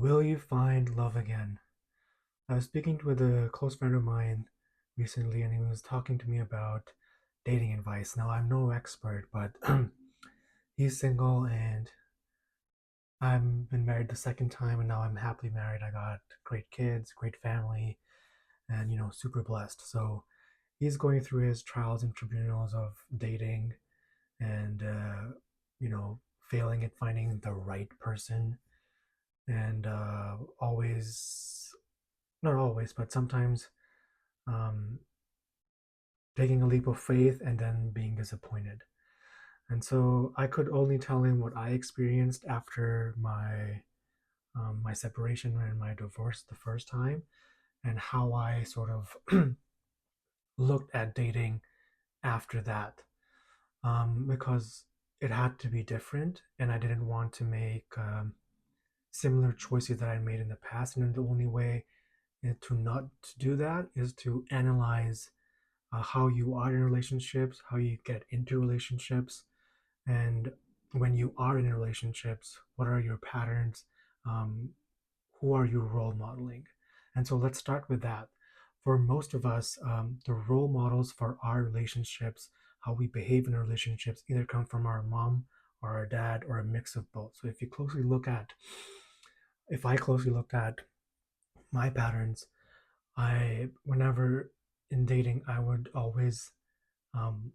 Will you find love again? I was speaking with a close friend of mine recently, and he was talking to me about dating advice. Now, I'm no expert, but he's single, and I've been married the second time, and now I'm happily married. I got great kids, great family, and super blessed. So he's going through his trials and tribunals of dating and failing at finding the right person, and always, not always, but sometimes um, taking a leap of faith and then being disappointed. And so I could only tell him what I experienced after my separation and my divorce the first time, and how I sort of looked at dating after that, because it had to be different, and I didn't want to make similar choices that I made in the past. And then the only way to not do that is to analyze how you are in relationships, how you get into relationships, and when you are in relationships, what are your patterns? Um, who are you role modeling? And so let's start with that. For most of us, the role models for our relationships, how we behave in our relationships, either come from our mom or our dad or a mix of both. So if I closely look at my patterns, whenever in dating, I would always um,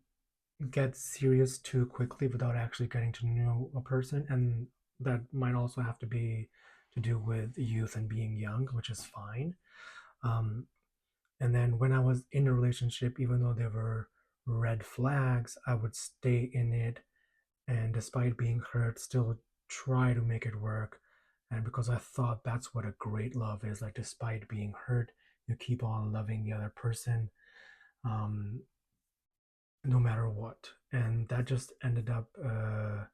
get serious too quickly without actually getting to know a person. And that might also have to be to do with youth and being young, which is fine. Um, and then when I was in a relationship, even though there were red flags, I would stay in it, and despite being hurt, still try to make it work. And because I thought that's what a great love is, like despite being hurt, you keep on loving the other person, um, no matter what. And that just ended up uh,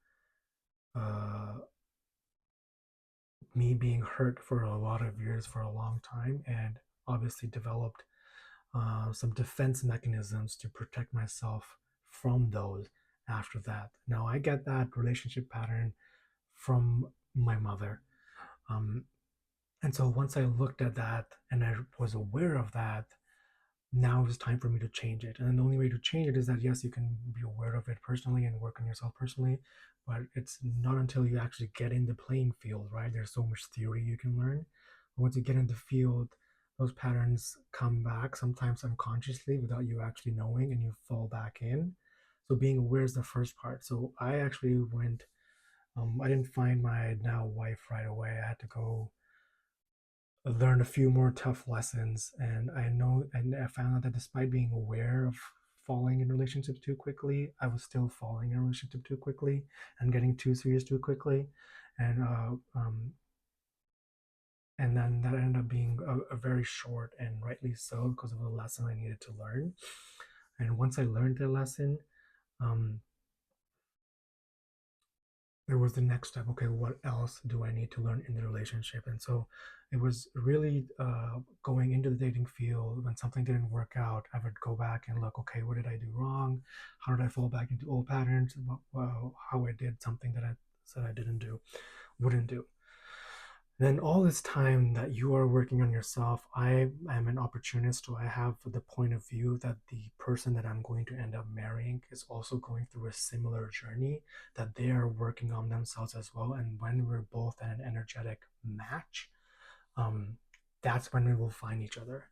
me being hurt for a lot of years, for a long time, and obviously developed some defense mechanisms to protect myself from those after that. Now, I get that relationship pattern from my mother. Um, and so once I looked at that and I was aware of that, now it's time for me to change it. And the only way to change it is that, yes, you can be aware of it personally and work on yourself personally, but it's not until you actually get in the playing field, right? There's so much theory you can learn. But once you get in the field, those patterns come back sometimes unconsciously without you actually knowing, and you fall back in. So being aware is the first part. So I actually I didn't find my now wife right away. I had to go learn a few more tough lessons. And I found out that despite being aware of falling in relationships too quickly, I was still falling in a relationship too quickly and getting too serious too quickly. And and then that ended up being a very short, and rightly so, because of the lesson I needed to learn. And once I learned the lesson, um, there was the next step. Okay, what else do I need to learn in the relationship? And so it was really going into the dating field. When something didn't work out, I would go back and look, okay, what did I do wrong? How did I fall back into old patterns? How I did something that I said I didn't do, wouldn't do. Then all this time that you are working on yourself, I am an opportunist. So I have the point of view that the person that I'm going to end up marrying is also going through a similar journey, that they are working on themselves as well. And when we're both at an energetic match, um, that's when we will find each other.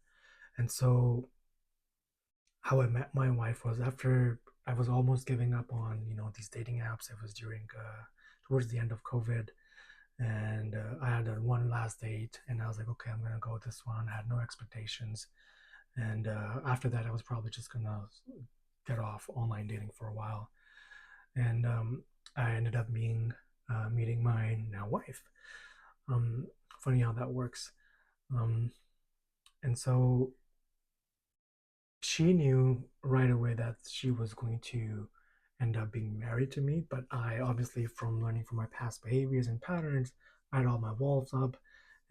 And so how I met my wife was after I was almost giving up on, these dating apps. It was during towards the end of COVID, and I had a one last date, and I was like, okay, I'm gonna go with this one. I had no expectations, and after that, I was probably just gonna get off online dating for a while, and I ended up meeting my now wife. Funny how that works. Um, and so she knew right away that she was going to end up being married to me. But I obviously, from learning from my past behaviors and patterns, I had all my walls up,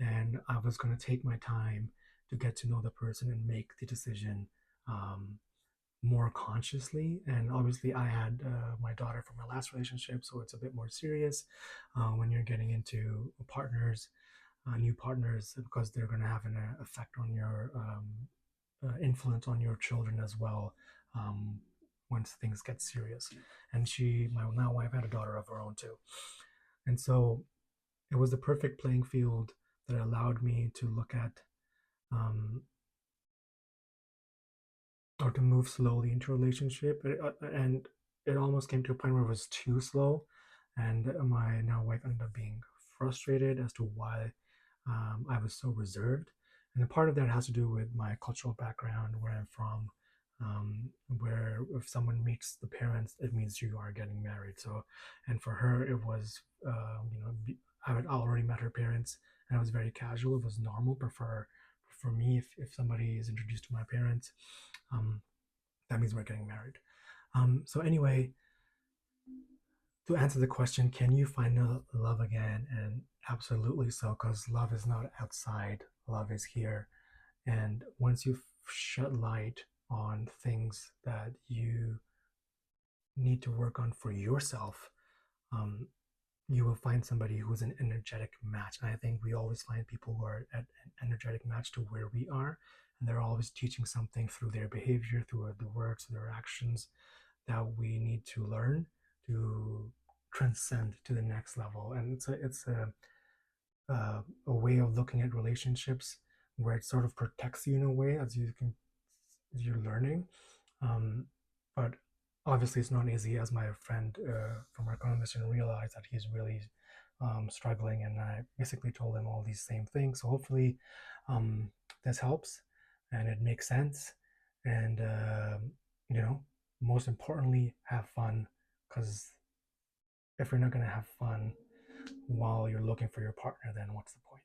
and I was going to take my time to get to know the person and make the decision um, more consciously. And obviously, I had my daughter from my last relationship, so it's a bit more serious when you're getting into partners. new partners because they're going to have an effect on your influence on your children as well, um, once things get serious. And my now wife, had a daughter of her own too, and so it was the perfect playing field that allowed me to look at, um, or to move slowly into a relationship. And it almost came to a point where it was too slow, and my now wife ended up being frustrated as to why I was so reserved. And a part of that has to do with my cultural background, where I'm from, where if someone meets the parents, it means you are getting married. So, and for her, it was, I had already met her parents, and it was very casual. It was normal. But for me, if somebody is introduced to my parents, um, that means we're getting married. So anyway, to answer the question, can you find love again? And absolutely so, because love is not outside, love is here. And once you shed light on things that you need to work on for yourself, um, you will find somebody who's an energetic match. And I think we always find people who are at an energetic match to where we are. And they're always teaching something through their behavior, through the words, their actions, that we need to learn to transcend to the next level. And it's a way of looking at relationships where it sort of protects you in a way as you're learning. But obviously, it's not easy, as my friend from our conversation realized that he's really struggling, and I basically told him all these same things. So hopefully, um, this helps and it makes sense. And you know, most importantly, have fun, because if you're not going to have fun while you're looking for your partner, then what's the point?